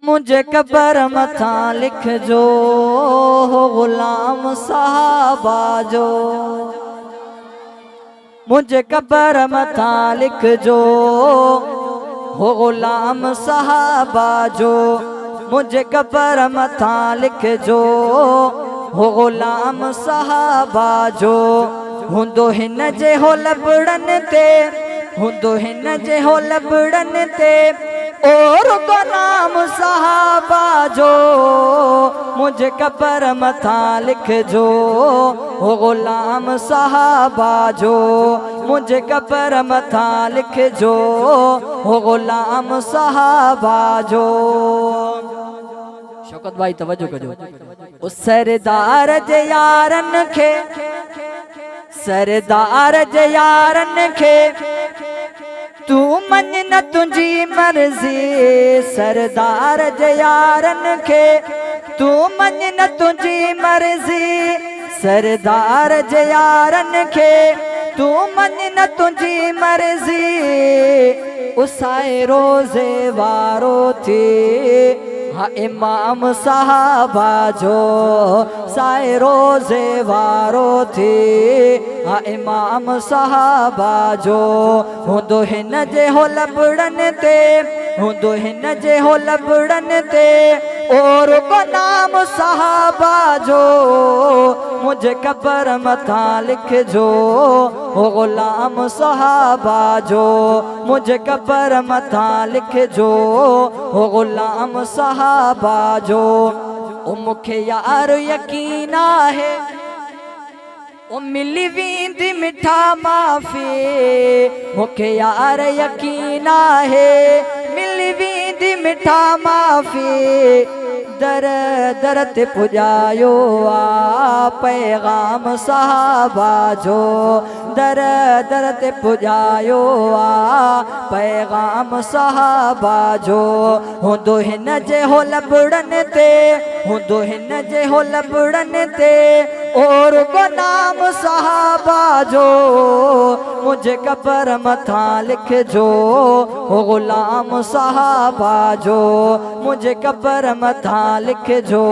मुझे कबर मथा लिख जो हो गुलाम साहबा जो। मुझे कबर मथा लिख जो हो गुलाम साहबा जो। मुझे कबर मथा लिख जो हो गुलाम साहबा जो। हुंदो हिन जे हो लबड़न ते, हुंदो हिन जे हो लबड़न ते और को नाम साहबा जो। मुझे कबर मथा लिख जो हो गुलाम साहबा जो। मुझे कबर मथा लिख जो हो गुलाम साहबा जो। शौकत भाई तवज्जो कजो। उस सरदार जे यारन खे, सरदार जे यारन खे तू मन न तुझी मर्जी। सरदार जे यारन खे तू मन न तुझी मर्जी। सरदार जे यारन खे तू मन न तुझी मर्जी। उसाए रोज़े वारो थी हाँ इमाम साहबा जो। साए रोज़े वारो थी हाँ इमाम साहबा जो। हुंदो हिन जे हो लबड़न ते, हुंदो हिन जे हो लबड़न ते और को नाम साहबा जो। मुझे कबर मथा लिख जो हो गुलाम साहबा जो। मुझे कबर मथा लिख जो हो गुलाम साहबा जो। ओ मुखे यार यकीन है ओ मिली वेंदी मिठा माफ़ी। मुखे यार यकीन है मिली वेंदी मिठा माफ़ी। दर दर ते पुजायो आ पैगाम साहबा जो। दर दर ते पुजायो आ पैगाम साहबा जो। हुंदो हिन जे हो लबड़न ते, हुंदो हिन जे हो लबड़न ते और को नाम साहबा जो। मुझे कबर मथा लिख जो हो गुलाम साहबा जो। मुझे कबर मथा लिख जो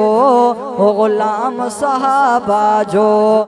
हो गुलाम साहबा जो।